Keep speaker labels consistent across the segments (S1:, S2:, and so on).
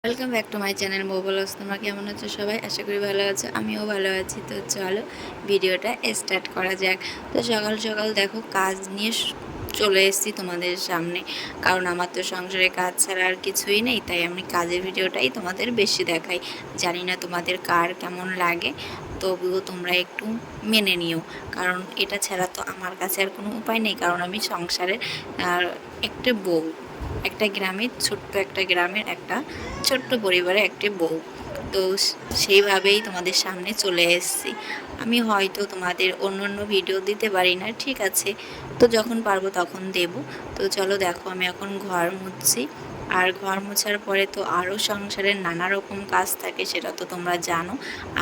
S1: Welcome back to my channel mobiles. তোমরা কেমন আছো সবাই? আশা করি ভালো আছো, আমিও ভালো আছি। তো চলো ভিডিওটা স্টার্ট করা যাক। তো সকাল সকাল দেখো কাজ নিয়ে চলে এসেছি তোমাদের সামনে, কারণ আমার তো সংসারে কাজ ছাড়া আর কিছুই নেই, তাই আমি কাজের ভিডিওটাই তোমাদের বেশি দেখাই। জানি না তোমাদের কার কেমন লাগে, তবুও তোমরা একটু মেনে নিও, কারণ এটা ছাড়া তো আমার কাছে আর কোনো উপায় নেই। কারণ আমি সংসারের একটা বউ, একটা গ্রামের ছোট্ট একটা গ্রামের একটা ছোট্ট পরিবারে একটি বউ। তো সেইভাবেই তোমাদের সামনে চলে এসেছি। আমি হয়তো তোমাদের অন্য অন্য ভিডিও দিতে পারি না, ঠিক আছে, তো যখন পারবো তখন দেব। তো চলো দেখো আমি এখন ঘর মুছছি, আর ঘর মোছার পরে তো আরও সংসারের নানা রকম কাজ থাকে, সেটা তো তোমরা জানো।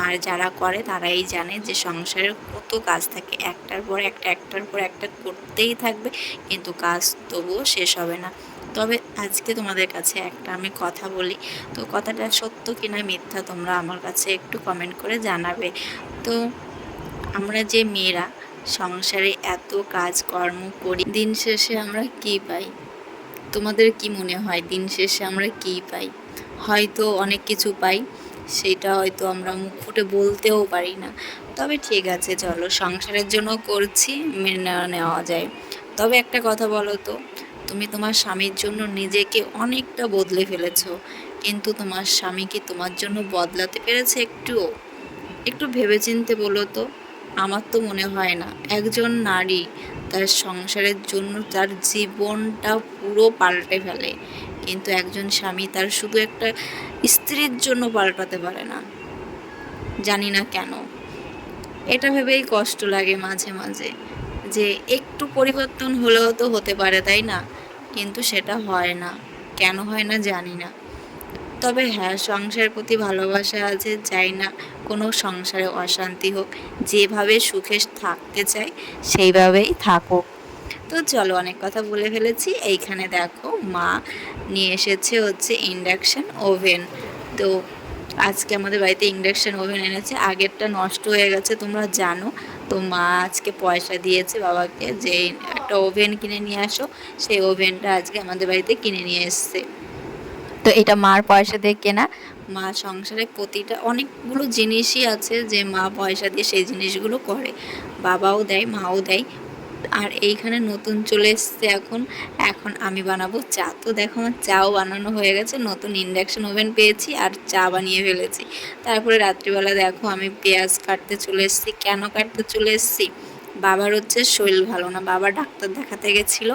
S1: আর যারা করে তারাই জানে যে সংসারের কত কাজ থাকে, একটার পর একটা একটার পর একটা করতেই থাকবে, কিন্তু কাজ তবুও শেষ হবে না। তবে আজকে তোমাদের কাছে একটা আমি কথা বলি, তো কথাটা সত্য কিনা মিথ্যা তোমরা আমার কাছে একটু কমেন্ট করে জানাবে। তো আমরা যে মেয়েরা সংসারে এত কাজকর্ম করি, দিন শেষে আমরা কী পাই? তোমাদের কি মনে হয় দিন শেষে আমরা কী পাই? হয়তো অনেক কিছু পাই, সেটা হয়তো আমরা মুখ ফুটে বলতেও পারি না। তবে ঠিক আছে, চলো সংসারের জন্য করছি, মেনে নেওয়া যায়। তবে একটা কথা বলো তো, তুমি তোমার স্বামীর জন্য নিজেকে অনেকটা বদলে ফেলেছো, কিন্তু তোমার স্বামী কি তোমার জন্য বদলাতে পেরেছে একটুও? একটু ভেবেচিন্তে বলো তো। আমার তো মনে হয় না একজন নারী তার সংসারের জন্য তার জীবনটা পুরো পাল্টে ফেলে, কিন্তু একজন স্বামী তার শুধু একটা স্ত্রীর জন্য পাল্টাতে পারে না। জানি না কেন, এটা ভেবেই কষ্ট লাগে মাঝে মাঝে, যে একটু পরিবর্তন হলেও তো হতে পারে, তাই না? কিন্তু সেটা হয় না, কেন হয় না জানি না। তবে হ্যাঁ, সংসারের প্রতি ভালোবাসা আছে, চাই না কোনো সংসারে অশান্তি হোক, যেভাবে সুখে থাকতে চাই সেইভাবেই থাকো। তো চলো অনেক কথা বলে ফেলেছি। এইখানে দেখো মা নিয়ে এসেছে হচ্ছে ইন্ডাকশান ওভেন। তো আজকে আমাদের বাড়িতে ইন্ডাকশান ওভেন এনেছে, আগেরটা নষ্ট হয়ে গেছে তোমরা জানো। তো মা আজকে পয়সা দিয়েছে বাবাকে যে একটা ওভেন কিনে নিয়ে আসো, সেই ওভেনটা আজকে আমাদের বাড়িতে কিনে নিয়ে এসছে। তো এটা মার পয়সা দিয়ে কেনা। মা সংসারে প্রতিটা অনেকগুলো জিনিসই আছে যে মা পয়সা দিয়ে সেই জিনিসগুলো করে, বাবাও দেয় মাও দেয়। আর এইখানে নতুন চলে এসছে এখন, এখন আমি বানাবো চা। তো দেখো আমার চাও বানানো হয়ে গেছে, নতুন ইন্ডাকশন ওভেন পেয়েছি আর চা বানিয়ে ফেলেছি। তারপরে রাত্রিবেলা দেখো আমি পেঁয়াজ কাটতে চলে এসেছি। কেন কাটতে চলে এসেছি? বাবার হচ্ছে শরীর ভালো না, বাবা ডাক্তার দেখাতে গেছিলো,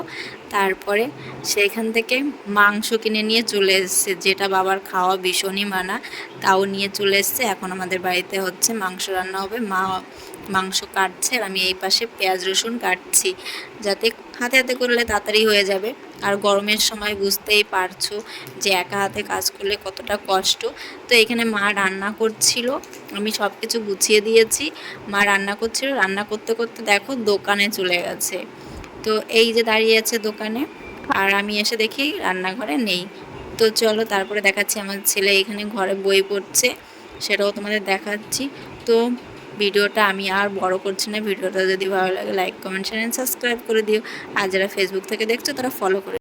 S1: তারপরে সেইখান থেকে মাংস কিনে নিয়ে চলে এসছে, যেটা বাবার খাওয়া ভীষণই মানা, তাও নিয়ে চলে এসছে। এখন আমাদের বাড়িতে হচ্ছে মাংস রান্না হবে, মা মাংস কাটছে আর আমি এই পাশে পেঁয়াজ রসুন কাটছি, যাতে হাতে হাতে করলে তাড়াতাড়ি হয়ে যাবে। আর গরমের সময় বুঝতেই পারছো যে একা হাতে কাজ করলে কতটা কষ্ট। তো এখানে মা রান্না করছিল, আমি সব কিছু গুছিয়ে দিয়েছি, মা রান্না করছিল, রান্না করতে করতে দেখো দোকানে চলে গেছে। তো এই যে দাঁড়িয়ে আছে দোকানে, আর আমি এসে দেখি রান্নাঘরে নেই। তো চলো তারপরে দেখাচ্ছি আমার ছেলে এখানে ঘরে বই পড়ছে, সেটাও তোমাদের দেখাচ্ছি। তো ভিডিওটা আমি আর বড় করছি না, ভিডিওটা যদি ভালো লাগে লাইক কমেন্ট শেয়ার সাবস্ক্রাইব করে দিও, আর যারা ফেসবুক থেকে দেখছো তারা ফলো করে